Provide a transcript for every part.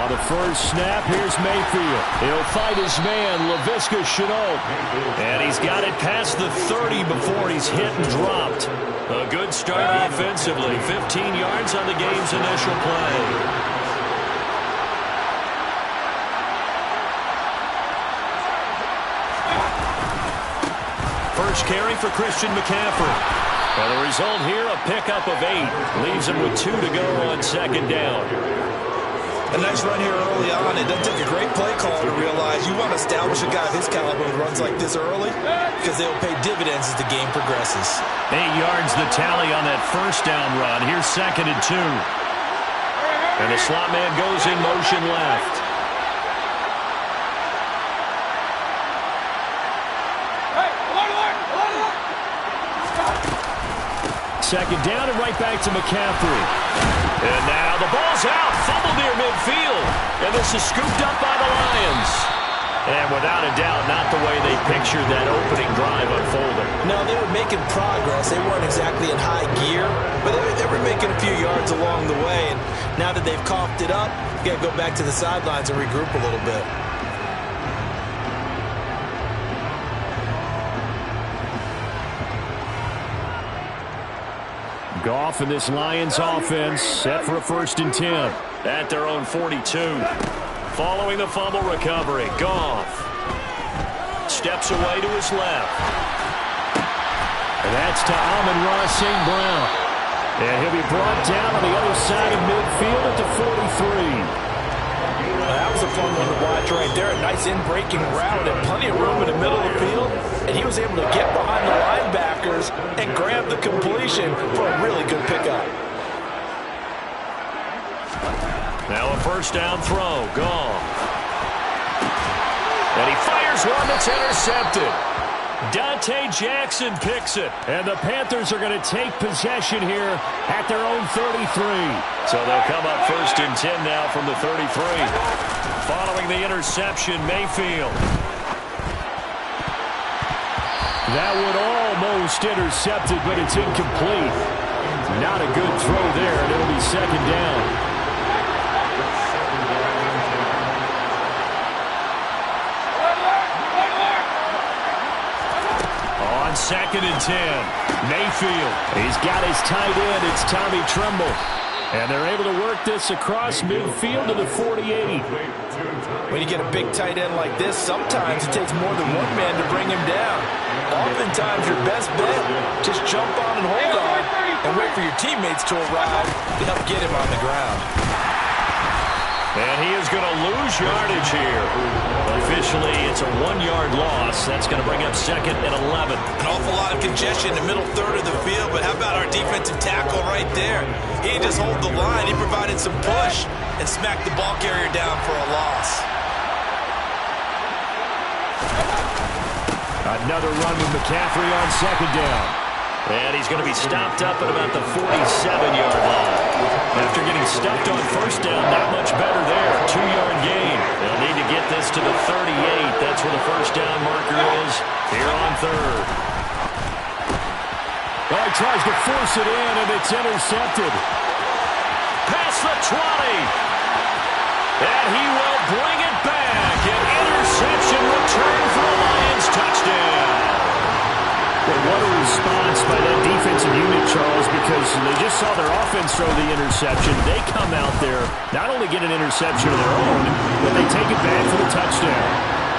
Now the first snap, here's Mayfield. He'll fight his man, Laviska Shenault. And he's got it past the 30 before he's hit and dropped. A good start offensively. 15 yards on the game's initial play. First carry for Christian McCaffrey. And the result here, a pickup of 8. Leaves him with 2 to go on second down. A nice run here early on. It doesn't take a great play caller to realize you want to establish a guy of his caliber with runs like this early because they'll pay dividends as the game progresses. 8 yards the tally on that first down run. Here's second and 2. And the slot man goes in motion left. Second down and right back to McCaffrey. And now the ball's out. Fumble near midfield. And this is scooped up by the Lions. And without a doubt, not the way they pictured that opening drive unfolding. No, they were making progress. They weren't exactly in high gear, but they were making a few yards along the way. And now that they've coughed it up, you got to go back to the sidelines and regroup a little bit. Goff and this Lions offense set for a 1st and 10 at their own 42. Following the fumble recovery, Goff steps away to his left. And that's to Amon-Ra St. Brown. And he'll be brought down on the other side of midfield at the 43. That was a fun one to watch right there. A nice in-breaking route and plenty of room in the middle of the field. And he was able to get behind the linebackers and grab the completion for a really good pickup. Now a first down throw. Goff. And he fires one that's intercepted. Dante Jackson picks it. And the Panthers are going to take possession here at their own 33. So they'll come up 1st and 10 now from the 33. Following the interception, Mayfield. That would almost intercepted, but it's incomplete. Not a good throw there, and it'll be second down. On 2nd and 10, Mayfield. He's got his tight end. It's Tommy Tremble. And they're able to work this across midfield to the 48. When you get a big tight end like this, sometimes it takes more than one man to bring him down. Oftentimes, your best bet, just jump on and hold on and wait for your teammates to arrive to help get him on the ground. And he is going to lose yardage here. Officially, it's a 1-yard loss. That's going to bring up 2nd and 11. An awful lot of congestion in the middle third of the field, but how about our defensive tackle right there? He didn't just hold the line. He provided some push and smacked the ball carrier down for a loss. Another run with McCaffrey on 2nd down. And he's going to be stopped up at about the 47-yard line. After getting stuffed on 1st down, not much better there. 2-yard gain. They'll need to get this to the 38. That's where the 1st down marker is here on 3rd. Oh, he tries to force it in, and it's intercepted. Past the 20. And he will bring it back. An interception return for a Lions touchdown. Well, what a response by that defensive unit, Charles, because they just saw their offense throw the interception. They come out there, not only get an interception of their own, but they take it back for the touchdown.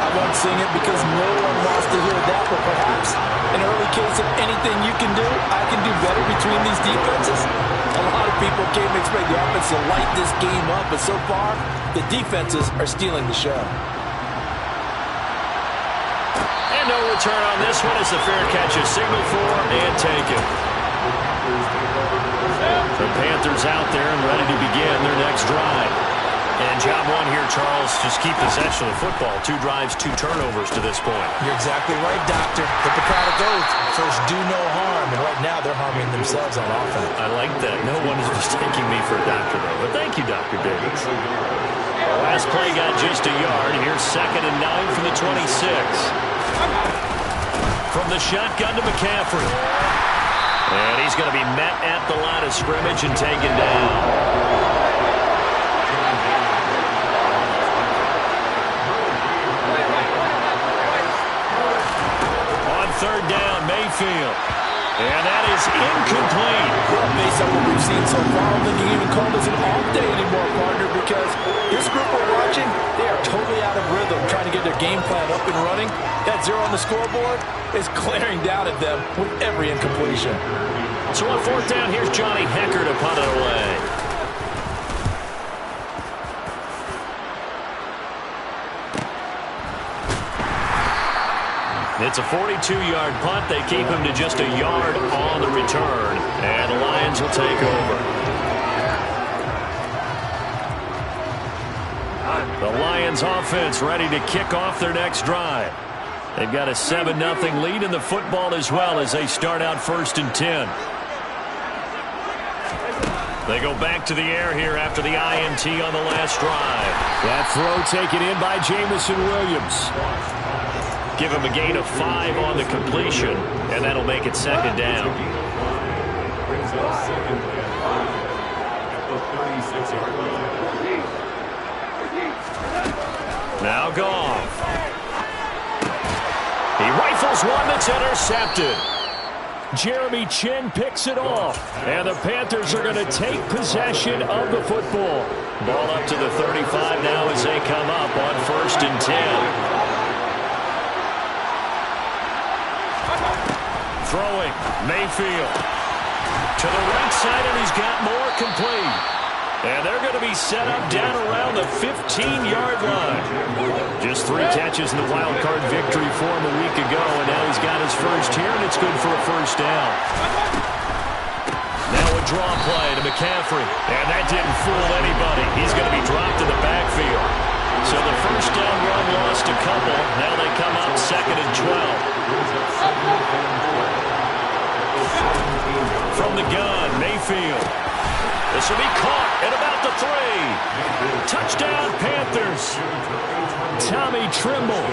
I won't sing it because no one wants to hear that, but perhaps an early case of anything you can do, I can do better between these defenses. A lot of people came to expect the offense to light this game up, but so far, the defenses are stealing the show. No return on this one as the fair catch is signaled for and taken. The Panthers out there and ready to begin their next drive. And job one here, Charles, just keep possession of the football. 2 drives, 2 turnovers to this point. You're exactly right, Doctor. Hippocratic oath. First, do no harm. And right now, they're harming themselves on offense. I like that. No one is mistaking me for a doctor, though. But thank you, Dr. Davis. Last play got just a yard. Here's 2nd and 9 from the 26. From the shotgun to McCaffrey. And he's going to be met at the line of scrimmage and taken down. third down, Mayfield. And that is incomplete. Well, based on what we've seen so far, I don't think you can even call this an off day anymore, partner, because this group we're watching, they are totally out of rhythm, trying to get their game plan up and running. That 0 on the scoreboard is glaring down at them with every incompletion. So on fourth down, here's Johnny Hecker to punt it away. It's a 42-yard punt. They keep him to just a yard on the return. And the Lions will take over. The Lions offense ready to kick off their next drive. They've got a 7-0 lead in the football as well as they start out 1st and 10. They go back to the air here after the INT on the last drive. That throw taken in by Jamison Williams. Give him a gain of 5 on the completion, and that'll make it 2nd down. Now Goff. He rifles one that's intercepted. Jeremy Chin picks it off, and the Panthers are going to take possession of the football. Ball up to the 35 now as they come up on 1st and 10. Throwing, Mayfield. To the right side, and he's got more complete. And they're going to be set up down around the 15-yard line. Just 3 catches in the wild card victory for him a week ago, and now he's got his first here, and it's good for a 1st down. Now a draw play to McCaffrey, and that didn't fool anybody. He's going to be dropped in the backfield. So the 1st down run lost a couple. Now they come up 2nd and 12. From the gun, Mayfield. This will be caught at about the 3. Touchdown, Panthers. Tommy Trimble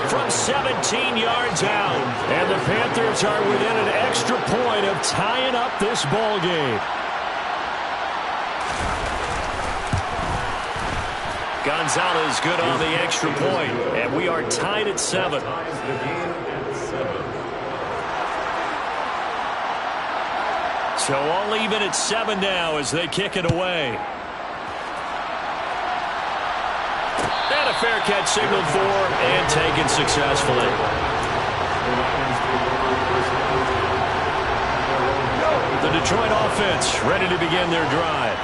from 17 yards out. And the Panthers are within an extra point of tying up this ball game. Gonzalez good on the extra point, and we are tied at 7. So all even at 7 now as they kick it away. And a fair catch signaled for and taken successfully. The Detroit offense ready to begin their drive.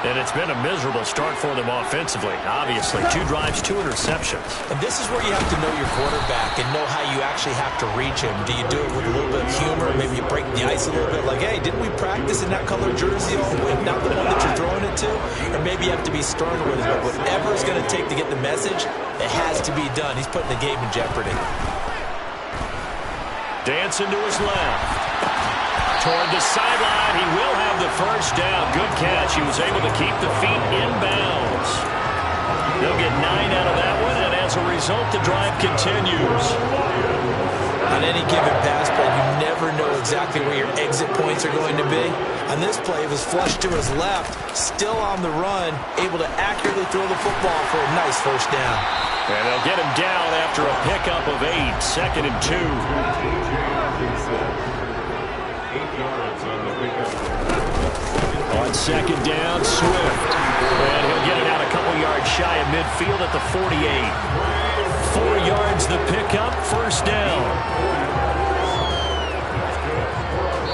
And it's been a miserable start for them offensively. Obviously, 2 drives, 2 interceptions. And this is where you have to know your quarterback and know how you actually have to reach him. Do you do it with a little bit of humor? Maybe you break the ice a little bit. Like, hey, didn't we practice in that color jersey all week? Not the one that you're throwing it to? Or maybe you have to be stern with it. But whatever it's going to take to get the message, it has to be done. He's putting the game in jeopardy. Dancing to his left. Toward the sideline, he will have the 1st down. Good catch. He was able to keep the feet in bounds. They'll get 9 out of that one, and as a result, the drive continues. On any given pass play, you never know exactly where your exit points are going to be. On this play, it was flushed to his left, still on the run, able to accurately throw the football for a nice 1st down. And they'll get him down after a pickup of 8, 2nd and 2. On 2nd down, Swift. And he'll get it out a couple yards shy of midfield at the 48. 4 yards the pickup, 1st down.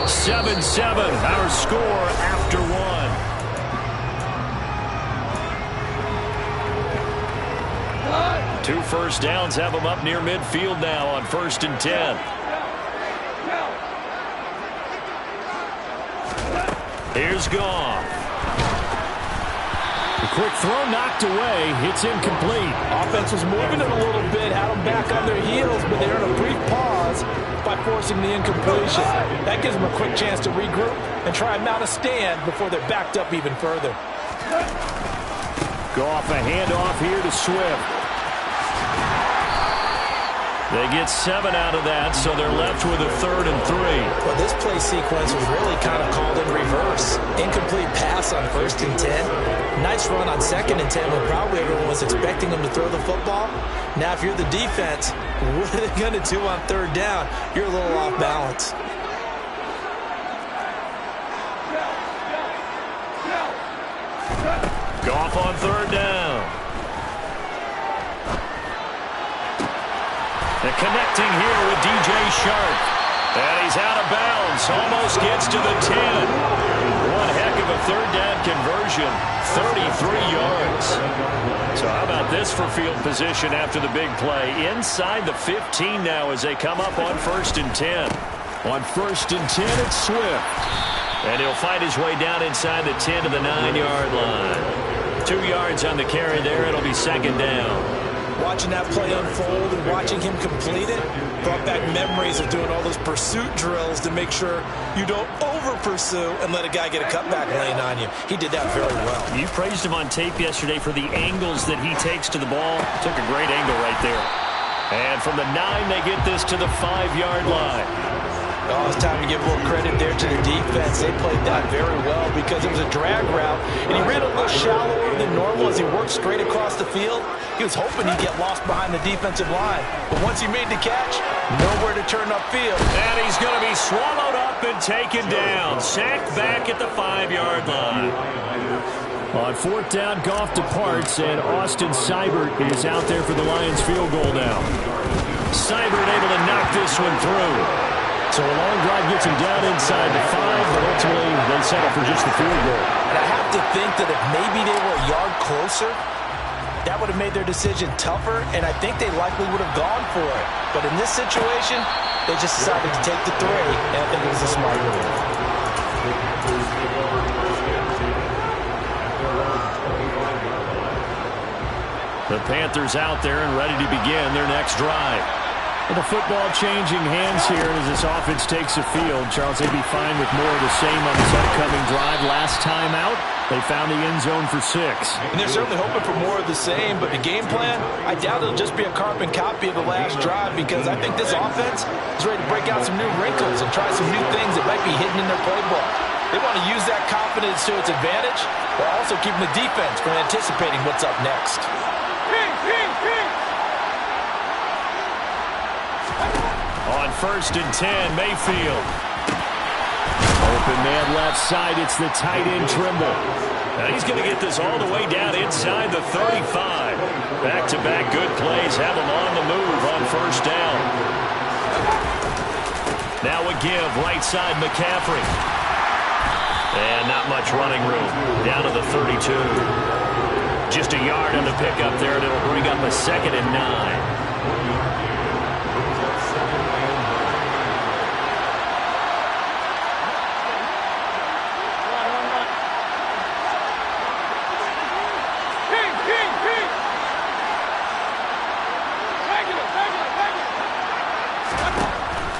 7-7, our score after 1. 2 1st downs have them up near midfield now on 1st and 10. Here's Goff. A quick throw knocked away. It's incomplete. Offense was moving it a little bit, had them back on their heels, but they earned a brief pause by forcing the incompletion. That gives them a quick chance to regroup and try and mount a stand before they're backed up even further. Goff a handoff here to Swift. They get 7 out of that, so they're left with a 3rd and 3. Well, this play sequence was really kind of called in reverse. Incomplete pass on 1st and 10. Nice run on 2nd and 10 when probably everyone was expecting them to throw the football. Now, if you're the defense, what are they going to do on 3rd down? You're a little off balance. Goff on 3rd down. And connecting here with DJ Shark. And he's out of bounds. Almost gets to the 10. One heck of a 3rd down conversion. 33 yards. So how about this for field position after the big play? Inside the 15 now as they come up on 1st and 10. On 1st and 10, it's Swift. And he'll fight his way down inside the 10 to the 9-yard line. 2 yards on the carry there. It'll be 2nd down. Watching that play unfold and watching him complete it brought back memories of doing all those pursuit drills to make sure you don't over-pursue and let a guy get a cutback lane on you. He did that very well. You praised him on tape yesterday for the angles that he takes to the ball. Took a great angle right there. And from the 9, they get this to the 5-yard line. Oh, it's time to give a little credit there to the defense. They played that very well because it was a drag route, and he ran a little shallower than normal as he worked straight across the field. He was hoping he'd get lost behind the defensive line, but once he made the catch, nowhere to turn upfield. And he's going to be swallowed up and taken down. Sacked back at the 5-yard line. On 4th down, Goff departs, and Austin Seibert is out there for the Lions field goal now. Seibert able to knock this one through. So a long drive gets him down inside the 5, but ultimately they settle for just the field goal. And I have to think that if maybe they were a yard closer, that would have made their decision tougher, and I think they likely would have gone for it. But in this situation, they just decided to take the 3, and I think it was a smart move. The Panthers out there and ready to begin their next drive. And the football changing hands here as this offense takes the field. Charles, they'd be fine with more of the same on this upcoming drive. Last time out, they found the end zone for 6. And they're certainly hoping for more of the same, but the game plan, I doubt it'll just be a carbon copy of the last drive because I think this offense is ready to break out some new wrinkles and try some new things that might be hidden in their playbook. They want to use that confidence to its advantage, while also keeping the defense from anticipating what's up next. On 1st and 10, Mayfield. Open man left side. It's the tight end Trimble. Now he's going to get this all the way down inside the 35. Back-to-back good plays have him on the move on 1st down. Now a give, right side McCaffrey. And not much running room. Down to the 32. Just a yard on the pickup there, and it'll bring up a 2nd and 9.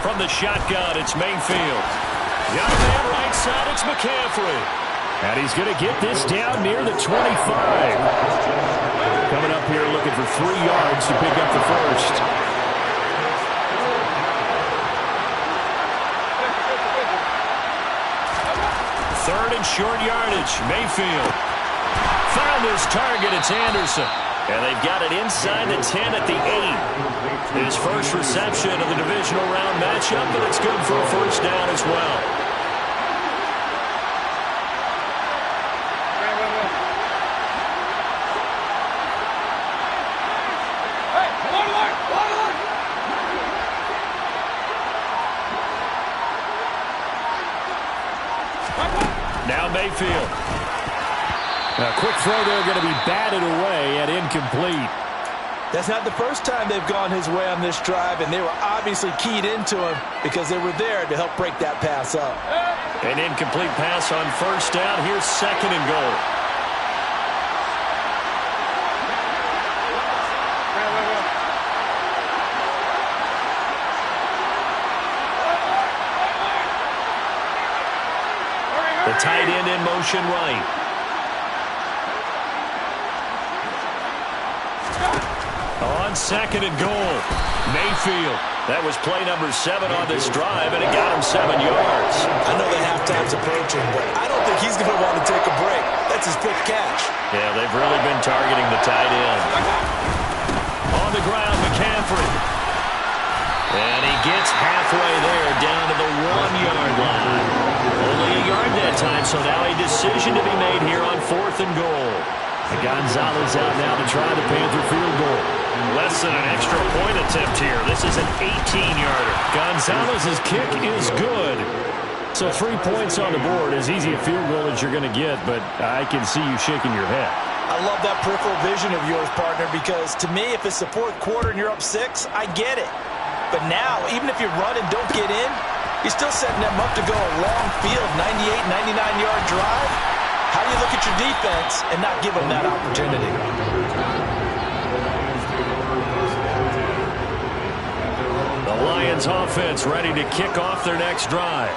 From the shotgun, it's Mayfield. Got a man right side, it's McCaffrey. And he's going to get this down near the 25. Coming up here looking for 3 yards to pick up the first. Third and short yardage, Mayfield. Found his target, it's Anderson. And they've got it inside the 10 at the 8. His first reception of the divisional round matchup, and it's good for a 1st down as well. Now Mayfield. A quick throw there going to be batted away and incomplete. That's not the first time they've gone his way on this drive, and they were obviously keyed into him because they were there to help break that pass up. An incomplete pass on 1st down. Here's 2nd and goal. The tight end in motion right. On second and goal. Mayfield. That was play number 7 on this drive, and it got him 7 yards. I know the halftime's approaching, but I don't think he's going to want to take a break. That's his fifth catch. Yeah, they've really been targeting the tight end. On the ground, McCaffrey. And he gets halfway there, down to the 1-yard line. Only a yard that time, so now a decision to be made here on 4th and goal. And Gonzalez out now to try the Panther field goal. Less than an extra point attempt here. This is an 18-yarder. Gonzalez's kick is good. So 3 points on the board, as easy a field goal as you're going to get, but I can see you shaking your head. I love that peripheral vision of yours, partner, because to me, if it's the 4th quarter and you're up 6, I get it. But now, even if you run and don't get in, you're still setting them up to go a long field, 98, 99-yard drive. How do you look at your defense and not give them that opportunity? The Lions offense ready to kick off their next drive.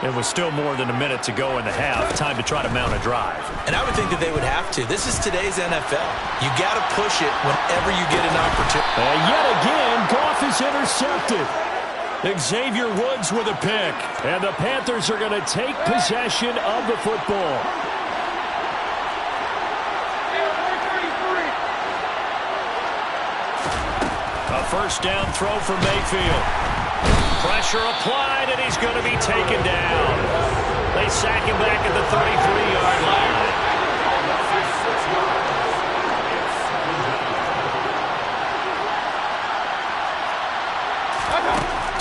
It was still more than a minute to go in the half. Time to try to mount a drive. And I would think that they would have to. This is today's NFL. You got to push it whenever you get an opportunity. And yet again, Goff is intercepted. Xavier Woods with a pick. And the Panthers are going to take possession of the football. A first down throw for Mayfield. Pressure applied, and he's going to be taken down. They sack him back at the 33-yard line.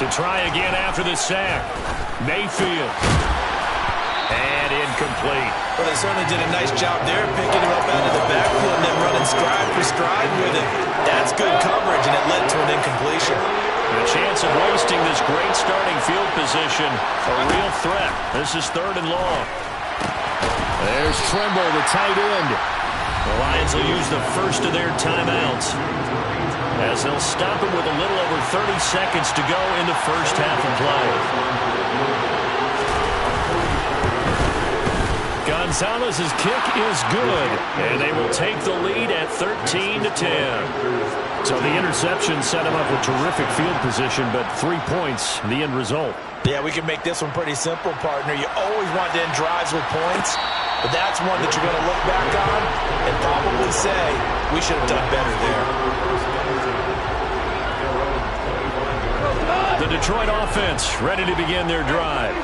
To try again after the sack. Mayfield. And incomplete. Well, they certainly did a nice job there, picking him up out of the backfield and then running stride for stride with him. That's good coverage, and it led to an incompletion. The chance of wasting this great starting field position, a real threat. This is 3rd and long. There's Trimble, the tight end. The Lions will use the first of their timeouts, as they'll stop him with a little over 30 seconds to go in the first half of play. Gonzalez's kick is good, and they will take the lead at 13-10. So the interception set him up with terrific field position, but 3 points, the end result. Yeah, we can make this one pretty simple, partner. You always want to end drives with points, but that's one that you're going to look back on and probably say, we should have done better there. The Detroit offense ready to begin their drive.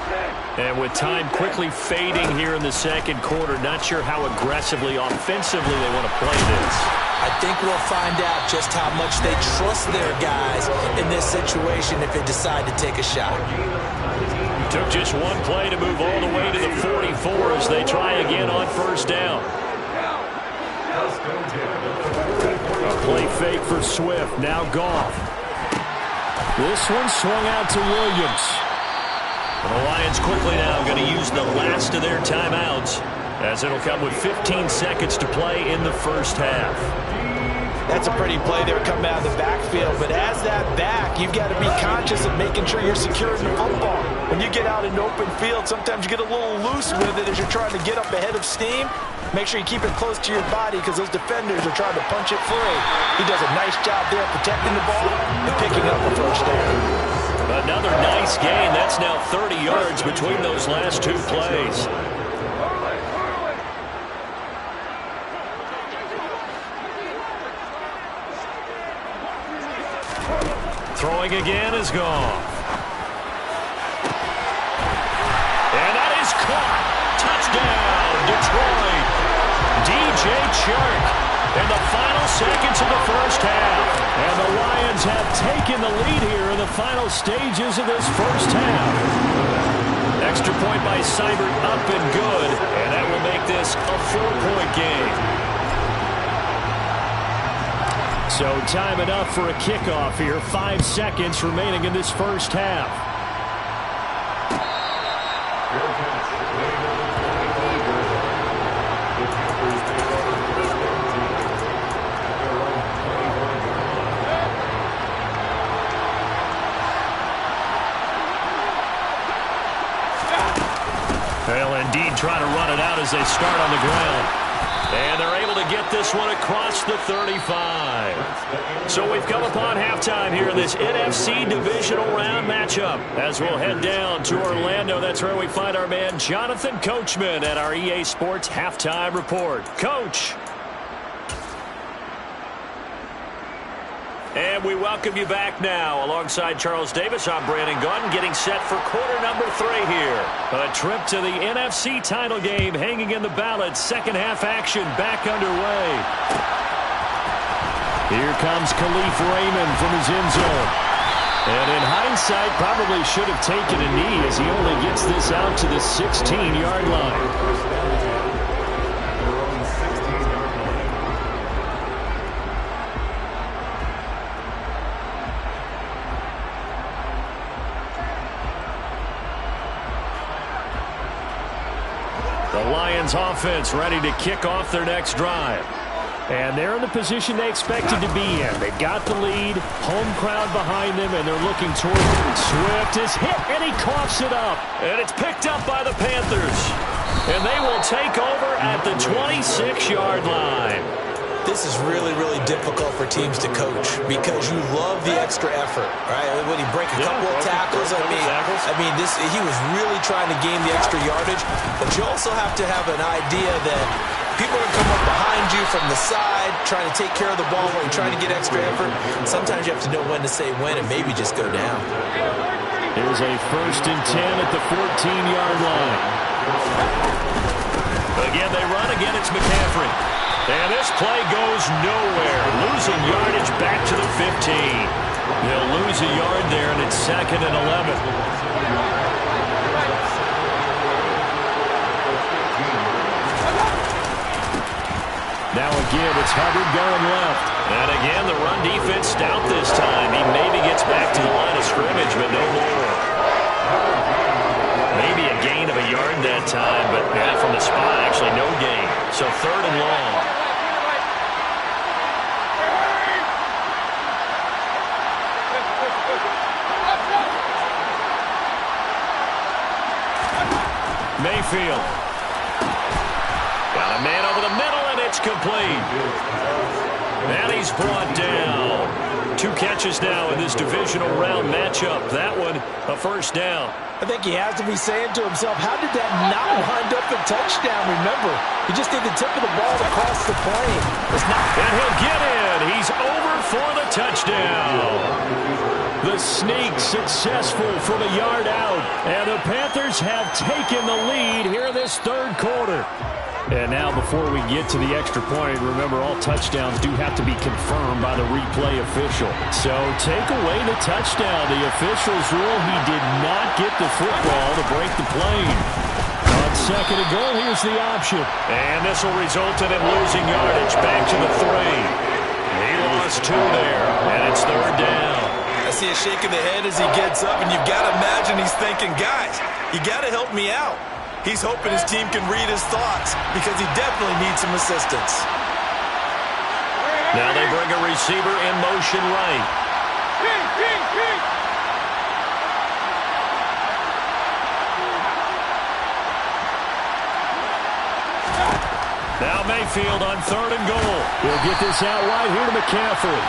And with time quickly fading here in the second quarter, not sure how aggressively, offensively they want to play this. I think we'll find out just how much they trust their guys in this situation if they decide to take a shot. Took just one play to move all the way to the 44 as they try again on first down. A play fake for Swift, now Goff. This one swung out to Williams. The Lions quickly now going to use the last of their timeouts, as it'll come with 15 seconds to play in the first half. That's a pretty play there coming out of the backfield, but as that back, you've got to be conscious of making sure you're securing the football. When you get out in open field, sometimes you get a little loose with it as you're trying to get up ahead of steam. Make sure you keep it close to your body because those defenders are trying to punch it free. He does a nice job there protecting the ball and picking up a first down. Another nice gain. That's now 30 yards between those last 2 plays. Throwing again is gone. And that is caught. Touchdown, Detroit. DJ Chark in the final seconds of the first half. And the Lions have taken the lead here in the final stages of this first half. Extra point by Seibert up and good. And that will make this a 4-point game. So time enough for a kickoff here. 5 seconds remaining in this first half. They'll indeed try to run it out as they start on the ground. And they're able to get this one across the 35. So we've come upon halftime here in this NFC divisional round matchup. As we'll head down to Orlando, that's where we find our man Jonathan Coachman at our EA Sports Halftime Report. Coach. And we welcome you back now. Alongside Charles Davis, I'm Brandon Gunn, getting set for quarter number 3 here. A trip to the NFC title game hanging in the balance. Second half action back underway. Here comes Khalif Raymond from his end zone. And in hindsight, probably should have taken a knee as he only gets this out to the 16-yard line. The Lions offense ready to kick off their next drive. And they're in the position they expected to be in. They've got the lead, home crowd behind them, and they're looking toward it. Swift is hit, and he coughs it up. And it's picked up by the Panthers. And they will take over at the 26-yard line. This is really, really difficult for teams to coach because you love the extra effort, right? When he break a couple of tackles, he was really trying to gain the extra yardage, but you also have to have an idea that people are going to come up behind you from the side, trying to take care of the ball while you're trying to get extra effort. Sometimes you have to know when to say when and maybe just go down. Here's a 1st and 10 at the 14-yard line. Again, they run. Again, it's McCaffrey. And this play goes nowhere. Losing yardage back to the 15. They'll lose a yard there, and it's 2nd and 11. Now again, it's Hubbard going left. And again, the run defense stout this time. He maybe gets back to the line of scrimmage, but no more. Maybe a gain of a yard that time, but from the spot, actually no gain. So 3rd and long. Mayfield. Got a man over the middle, and it's complete. And he's brought down. 2 catches now in this divisional round matchup. That one, a 1st down. I think he has to be saying to himself, how did that not wind up a touchdown? Remember, he just did the tip of the ball across the plane. And he'll get in. He's over for the touchdown. The sneak successful from a yard out. And the Panthers have taken the lead here in this 3rd quarter. And now before we get to the extra point, remember all touchdowns do have to be confirmed by the replay official. So take away the touchdown. The officials rule he did not get the football to break the plane. On 2nd and goal, here's the option. And this will result in him losing yardage back to the 3. He lost 2 there, and it's 3rd down. I see a shake of the head as he gets up, and you've got to imagine he's thinking, guys, you got to help me out. He's hoping his team can read his thoughts because he definitely needs some assistance. Now they bring a receiver in motion right. Now Mayfield on 3rd and goal. He'll get this out wide here to McCaffrey.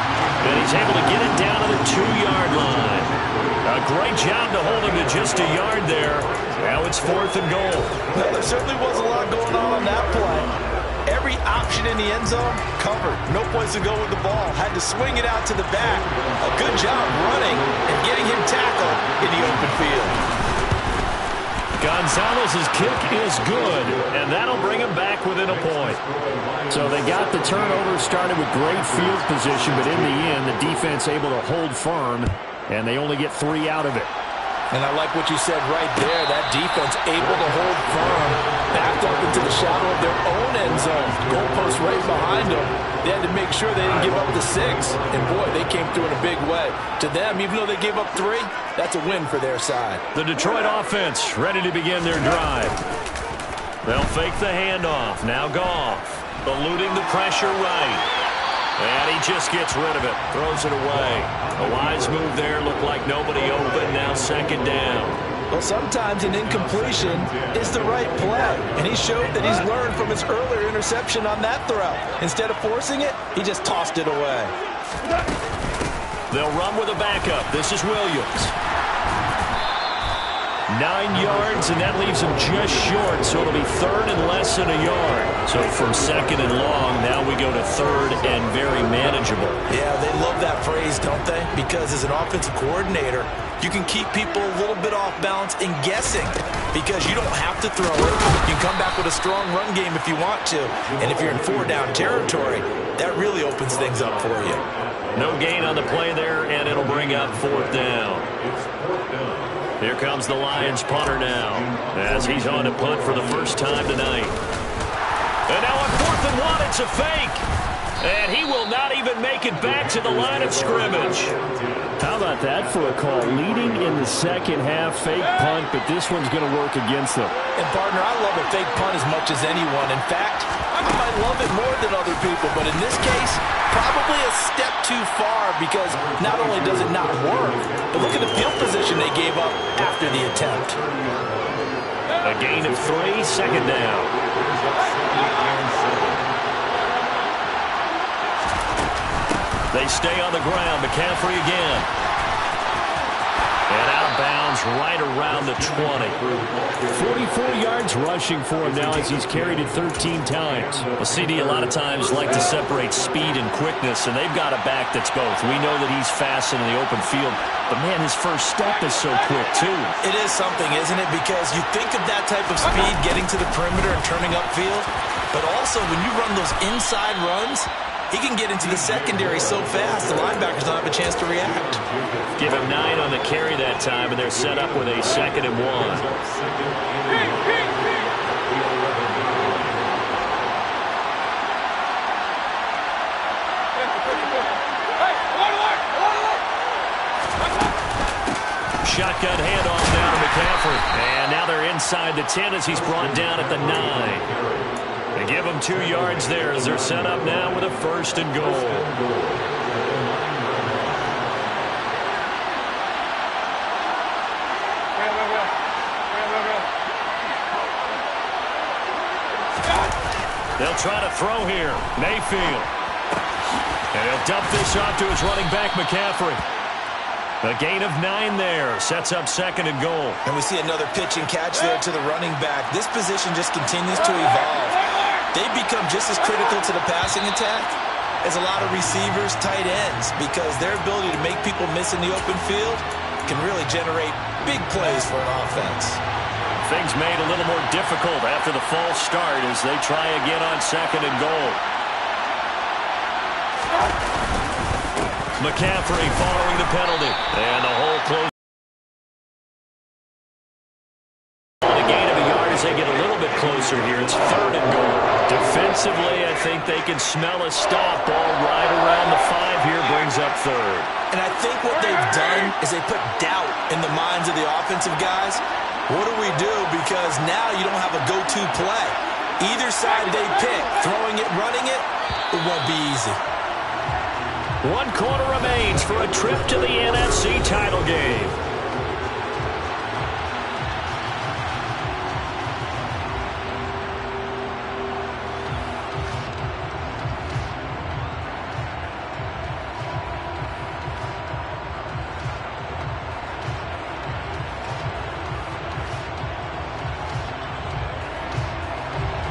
And he's able to get it down to the 2-yard line. A great job to hold him to just a yard there. Now it's 4th and goal. Well, there certainly was a lot going on that play. Every option in the end zone covered. No place to go with the ball. Had to swing it out to the back. A good job running and getting him tackled in the open field. Gonzalez's kick is good, and that'll bring him back within a point. So they got the turnover started with great field position, but in the end, the defense able to hold firm, and they only get 3 out of it. And I like what you said right there. That defense able to hold firm, backed up into the shadow of their own end zone. Goalpost right behind them. They had to make sure they didn't give up the 6. And, boy, they came through in a big way. To them, even though they gave up 3, that's a win for their side. The Detroit offense ready to begin their drive. They'll fake the handoff. Now Goff, eluding the pressure right. And he just gets rid of it, throws it away. A wise move there, looked like nobody open, now 2nd down. Well, sometimes an incompletion is the right play, and he showed that he's learned from his earlier interception on that throw. Instead of forcing it, he just tossed it away. They'll run with a backup. This is Williams. 9 yards, and that leaves him just short, so it'll be third and less than a yard. So from second and long, now we go to third and very manageable. Yeah, they love that phrase, don't they? Because as an offensive coordinator, you can keep people a little bit off balance and guessing because you don't have to throw it. You can come back with a strong run game if you want to. And if you're in 4-down territory, that really opens things up for you. No gain on the play there, and it'll bring up fourth down. Here comes the Lions punter now as he's on to punt for the first time tonight. And now on 4th and 1, it's a fake. And he will not even make it back to the line of scrimmage. How about that for a call? Leading in the second half, fake punt, but this one's going to work against them. And, partner, I love a fake punt as much as anyone. In fact, I might love it more than other people, but in this case, probably a step too far because not only does it not work, but look at the field position they gave up after the attempt. A gain of 3, second down. They stay on the ground. McCaffrey again. And out of bounds right around the 20. 44 yards rushing for him now as he's carried it 13 times. Well, CD a lot of times like to separate speed and quickness, and they've got a back that's both. We know that he's fast in the open field, but, man, his first step is so quick, too. It is something, isn't it? Because you think of that type of speed getting to the perimeter and turning upfield, but also when you run those inside runs, he can get into the secondary so fast, the linebackers don't have a chance to react. Give him 9 on the carry that time, and they're set up with a 2nd and 1. Shotgun handoff down to McCaffrey. And now they're inside the 10 as he's brought down at the 9. They give him 2 yards there as they're set up now with a 1st and goal. They'll try to throw here. Mayfield. And he'll dump this off to his running back, McCaffrey. A gain of 9 there. Sets up 2nd and goal. And we see another pitch and catch there to the running back. This position just continues to evolve. They become just as critical to the passing attack as a lot of receivers, tight ends, because their ability to make people miss in the open field can really generate big plays for an offense. Things made a little more difficult after the false start as they try again on 2nd and goal. McCaffrey following the penalty. And the hole closed. A gain of a yard as they get a little bit closer here. It's 3rd and goal. Defensively, I think they can smell a stop. Ball right around the 5 here brings up 3rd. And I think what they've done is they put doubt in the minds of the offensive guys. What do we do? Because now you don't have a go-to play. Either side they pick, throwing it, running it, it won't be easy. 1 quarter remains for a trip to the NFC title game.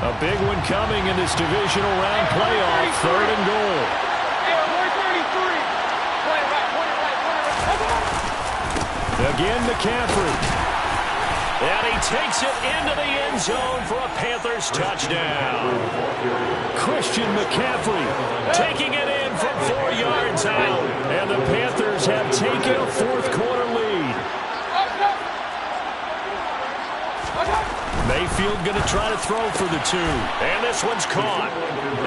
A big one coming in this divisional round playoff. 3rd and goal. Again, McCaffrey. And he takes it into the end zone for a Panthers touchdown. Christian McCaffrey taking it in from 4 yards out. And the Panthers have taken a 4th quarter lead. Mayfield going to try to throw for the 2. And this one's caught.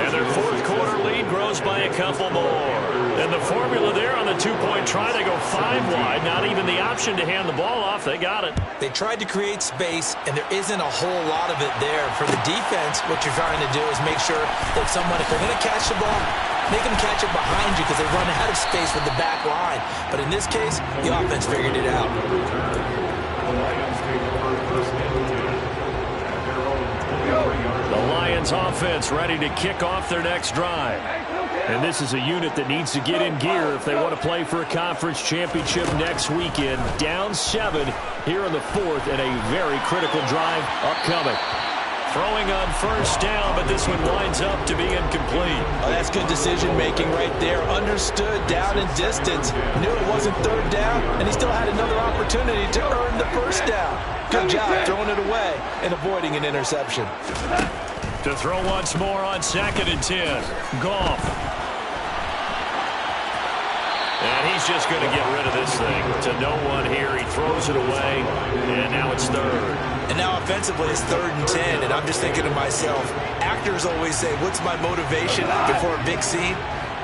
And their 4th quarter lead grows by a couple more. And the formula there on the 2-point try, they go 5 wide. Not even the option to hand the ball off. They got it. They tried to create space, and there isn't a whole lot of it there. For the defense, what you're trying to do is make sure that someone, if they're going to catch the ball, make them catch it behind you because they run out of space with the back line. But in this case, the offense figured it out. Lions offense ready to kick off their next drive. And this is a unit that needs to get in gear if they want to play for a conference championship next weekend. Down 7 here in the 4th, and a very critical drive upcoming. Throwing on first down, but this one winds up to be incomplete. Oh, that's good decision-making right there. Understood down and distance. Knew it wasn't third down, and he still had another opportunity to earn the first down. Good job throwing it away and avoiding an interception. To throw once more on 2nd and 10. Goff. And he's just going to get rid of this thing. To no one here. He throws it away, and now it's 3rd. And now offensively it's 3rd and 10, and I'm just thinking to myself, actors always say, what's my motivation before a big scene?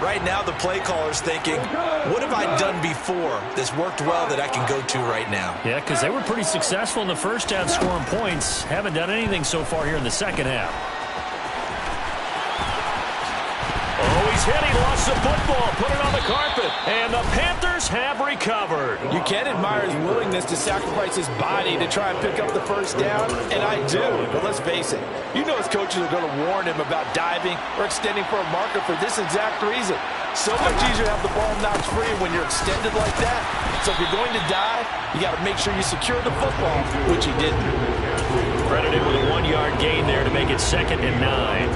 Right now the play caller's thinking, what have I done before that's worked well that I can go to right now? Yeah, because they were pretty successful in the first half scoring points. Haven't done anything so far here in the second half. Oh, he's hit. He lost the football. Put it on the carpet. And the Panthers have recovered. You can admire his willingness to sacrifice his body to try and pick up the first down, and I do. But let's face it, you know his coaches are going to warn him about diving or extending for a marker for this exact reason. So much easier to have the ball knocked free when you're extended like that. So if you're going to dive, you got to make sure you secure the football, which he didn't. Credited with a 1-yard gain there to make it 2nd and 9.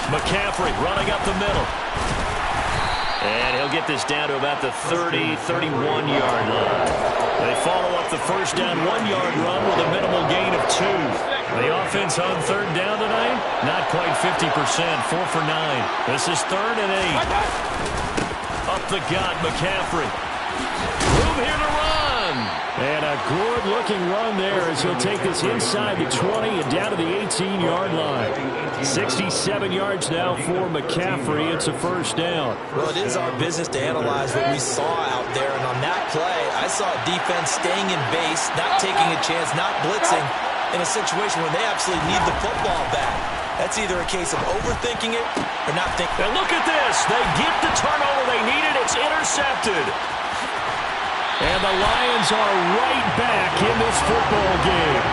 McCaffrey running up the middle. And he'll get this down to about the 30, 31-yard line. They follow up the first down 1-yard run with a minimal gain of 2. The offense on 3rd down tonight, not quite 50%, 4 for 9. This is 3rd and 8. Up the gut, McCaffrey. Room here to run. And a good-looking run there as he'll take this inside the 20 and down to the 18-yard line. 67 yards now for McCaffrey. It's a first down. Well, it is our business to analyze what we saw out there. And on that play, I saw a defense staying in base, not taking a chance, not blitzing, in a situation where they absolutely need the football back. That's either a case of overthinking it or not thinking. And look at this. They get the turnover they needed. It's intercepted. And the Lions are right back in this football game.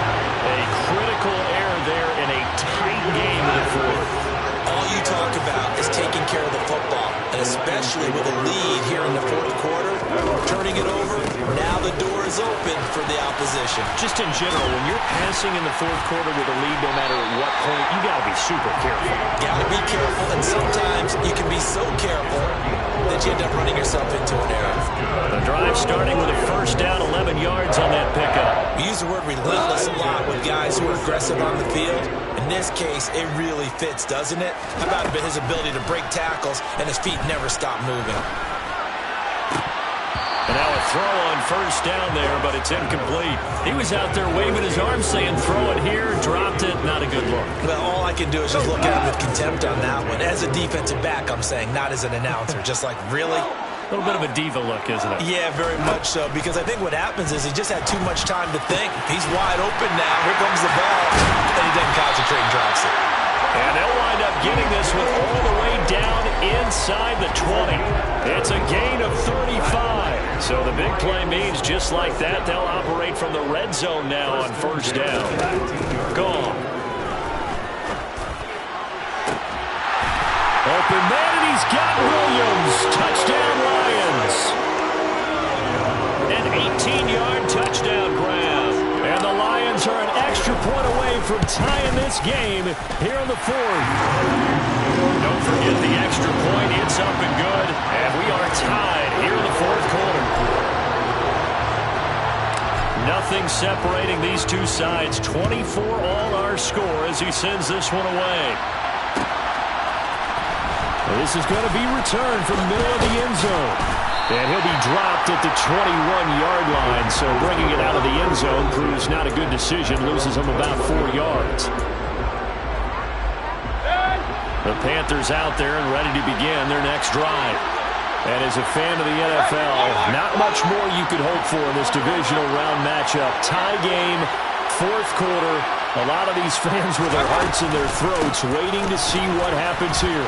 A critical error there in a tight game in the 4th. All you talk about is taking care of the football, and especially with a lead here in the 4th quarter, turning it over, now the door is open for the opposition. Just in general, when you're passing in the 4th quarter with a lead, no matter at what point, you got to be super careful. Got to be careful, and sometimes you can be so careful that you end up running yourself into an error. The drive starting with a first down, 11 yards on that pickup. We use the word relentless a lot with guys who are aggressive on the field. In this case, it really fits, doesn't it? How about his ability to break tackles and his feet never stop moving? And now a throw on first down there, but it's incomplete. He was out there waving his arms saying, throw it here, dropped it. Not a good look. Well, all I can do is just look at him with contempt on that one. As a defensive back, I'm saying, not as an announcer. Just like, really? A little bit of a diva look, isn't it? Yeah, very much so, because I think what happens is he just had too much time to think. He's wide open now. Here comes the ball. And he doesn't concentrate and drops it. And they'll wind up getting this one all the way down inside the 20. It's a gain of 35. So the big play means just like that, they'll operate from the red zone now on first down. Gone. Open man, and he's got Williams. Touchdown, Lions. An 18-yard touchdown grab. And the Lions are an extra point away from tying this game here in the 4th. Don't forget the extra point. It's up and good. And we are tied here in the 4th quarter. Nothing separating these two sides. 24 all our score as he sends this one away. This is going to be returned from the middle of the end zone. And he'll be dropped at the 21-yard line. So bringing it out of the end zone proves not a good decision. Loses him about 4 yards. The Panthers out there and ready to begin their next drive. And as a fan of the NFL, not much more you could hope for in this divisional round matchup. Tie game, 4th quarter. A lot of these fans with their hearts in their throats waiting to see what happens here.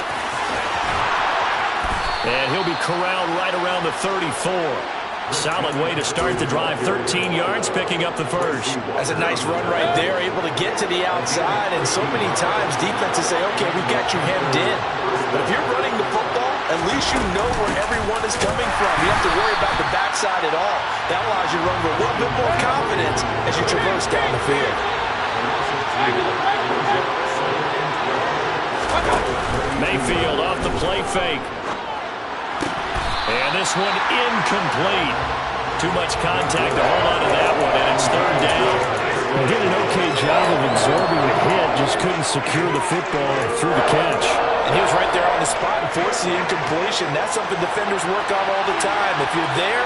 And he'll be corralled right around the 34. Solid way to start the drive. 13 yards, picking up the first. That's a nice run right there, able to get to the outside. And so many times defenses say, okay, we've got you hemmed in. But if you're running the football, at least you know where everyone is coming from. You don't have to worry about the backside at all. That allows you to run with a little bit more confidence as you traverse down the field. Mayfield off the play fake. And this one incomplete. Too much contact to hold on to that one, and it's third down. He did an okay job of absorbing the hit, just couldn't secure the football through the catch. And he was right there on the spot and forced the incompletion. That's something defenders work on all the time. If you're there,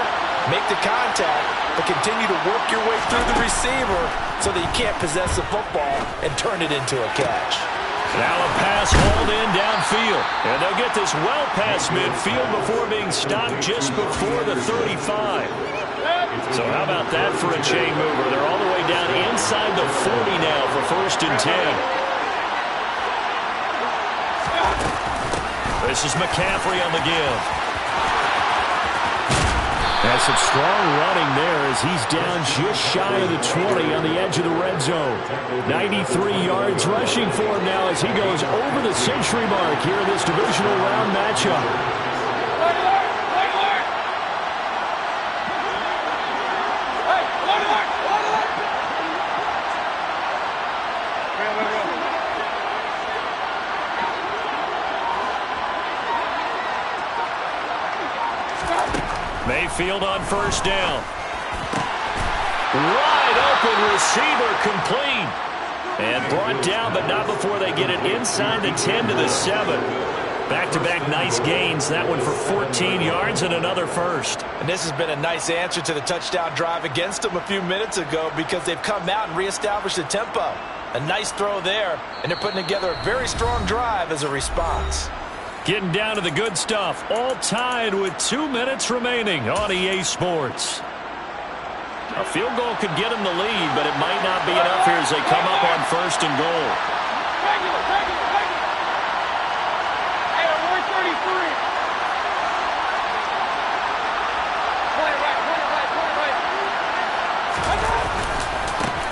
make the contact, but continue to work your way through the receiver so that you can't possess the football and turn it into a catch. Now a pass hauled in downfield. And they'll get this well past midfield before being stopped just before the 35. So how about that for a chain mover? They're all the way down inside the 40 now for 1st and 10. This is McCaffrey on the give. That's some strong running there as he's down just shy of the 20 on the edge of the red zone. 93 yards rushing for him now as he goes over the century mark here in this divisional round matchup. Mayfield on 1st down. Wide open receiver complete. And brought down, but not before they get it inside the 10 to the 7. Back-to-back nice gains. That one for 14 yards and another first. And this has been a nice answer to the touchdown drive against them a few minutes ago because they've come out and reestablished the tempo. A nice throw there, and they're putting together a very strong drive as a response. Getting down to the good stuff. All tied with 2 minutes remaining on EA Sports. A field goal could get them the lead, but it might not be enough here as they come up on 1st and goal.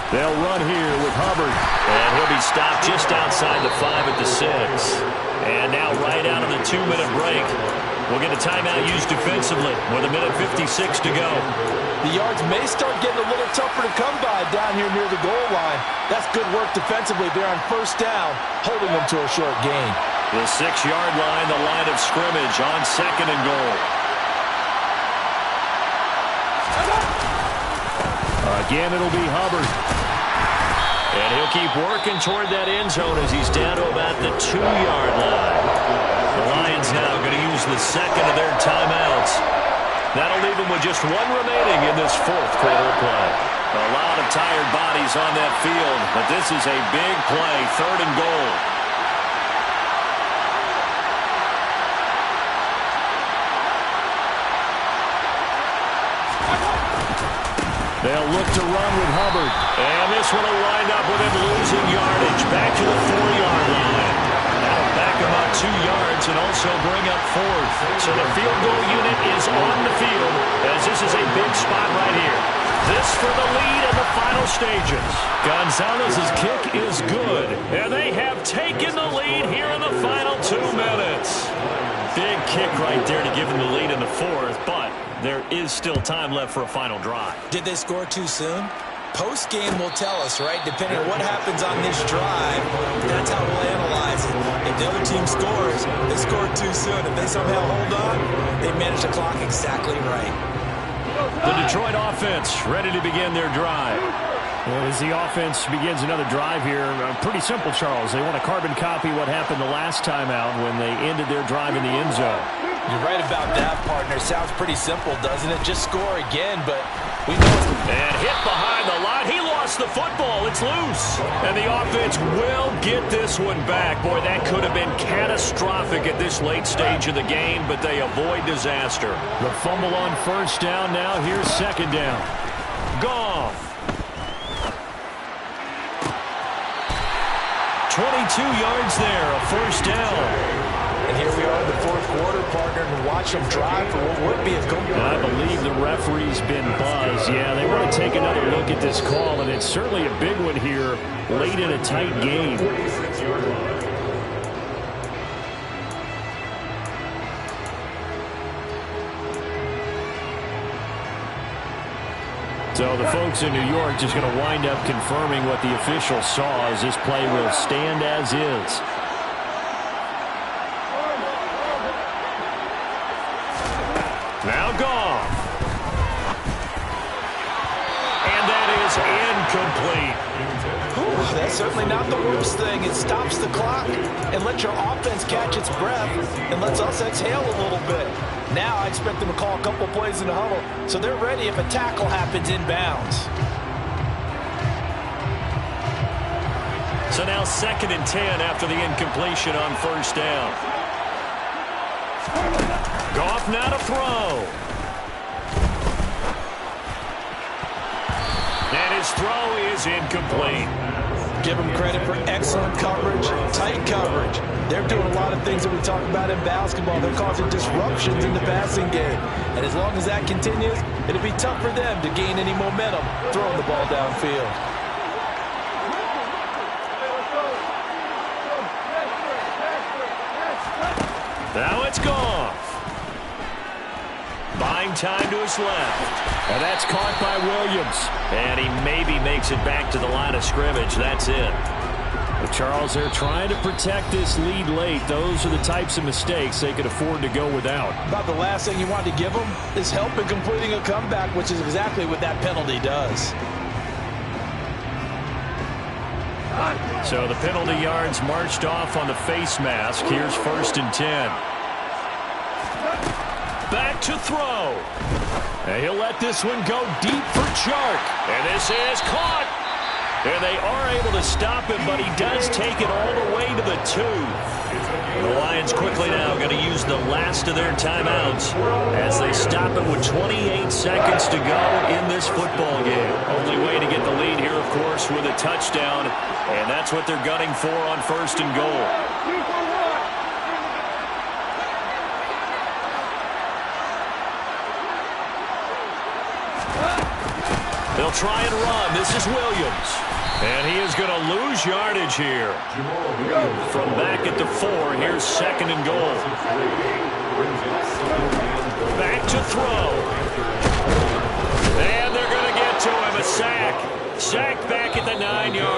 They'll run here with Hubbard. And he'll be stopped just outside the 5 at the 6. And now right out of the 2-minute break, we'll get a timeout used defensively with 1:56 to go. The yards may start getting a little tougher to come by down here near the goal line. That's good work defensively there on 1st down, holding them to a short gain. The 6-yard line, the line of scrimmage on 2nd and goal. Again, it'll be Hubbard. And he'll keep working toward that end zone as he's down to about the 2-yard line. The Lions now going to use the 2nd of their timeouts. That'll leave them with just 1 remaining in this 4th quarter play. A lot of tired bodies on that field, but this is a big play, 3rd and goal. They'll look to run with Hubbard. And this one will wind up with him losing yardage. Back to the 4-yard line. That'll back him up 2 yards and also bring up 4th. So the field goal unit is on the field as this is a big spot right here. This for the lead in the final stages. Gonzalez's kick is good. And they have taken the lead here in the final 2 minutes. Big kick right there to give them the lead in the 4th, but there is still time left for a final drive. Did they score too soon? Post-game will tell us, right? Depending on what happens on this drive, that's how we'll analyze it. If the other team scores, they scored too soon. If they somehow hold on, they manage the clock exactly right. The Detroit offense ready to begin their drive. Well, as the offense begins another drive here, pretty simple, Charles. They want to carbon copy what happened the last time out when they ended their drive in the end zone. You're right about that, partner. Sounds pretty simple, doesn't it? Just score again, but we know it's... And hit behind the line. He lost the football. It's loose. And the offense will get this one back. Boy, that could have been catastrophic at this late stage of the game, but they avoid disaster. The fumble on 1st down now. Here's 2nd down. Goff. 22 yards there, a 1st down. And here we are in the 4th quarter, partner, and watch extra drive for what would be a goal. I believe the referee's been buzzed. Yeah, they want to take another look at this call, and it's certainly a big one here late in a tight game. So the folks in New York just going to wind up confirming what the official saw, as this play will stand as is. Now Goff. And that is incomplete. Ooh, that's certainly not the worst thing. It stops the clock and lets your offense catch its breath and lets us exhale a little bit. Now I expect them to call a couple plays in the huddle so they're ready if a tackle happens inbounds. So now 2nd and 10 after the incompletion on first down. Goff now to throw. And his throw is incomplete. Give them credit for excellent coverage, tight coverage. They're doing a lot of things that we talk about in basketball. They're causing disruptions in the passing game. And as long as that continues, it'll be tough for them to gain any momentum throwing the ball downfield. Now it's Goff. Buying time to his left. And that's caught by Williams. And he maybe makes it back to the line of scrimmage. That's it. But Charles, they're trying to protect this lead late. Those are the types of mistakes they could afford to go without. About the last thing you want to give them is help in completing a comeback, which is exactly what that penalty does. So the penalty yards marched off on the face mask. Here's 1st and 10. Back to throw. And he'll let this one go deep for Chark. And this is caught. And they are able to stop him, but he does take it all the way to the 2. The Lions quickly now going to use the last of their timeouts as they stop it with 28 seconds to go in this football game. Only way to get the lead here, of course, with a touchdown. And that's what they're gunning for on 1st and goal. They'll try and run. This is Williams. And he is going to lose yardage here. From back at the 4, here's 2nd and goal. Back to throw. And they're going to get to him. A sack. Sacked back at the 9-yard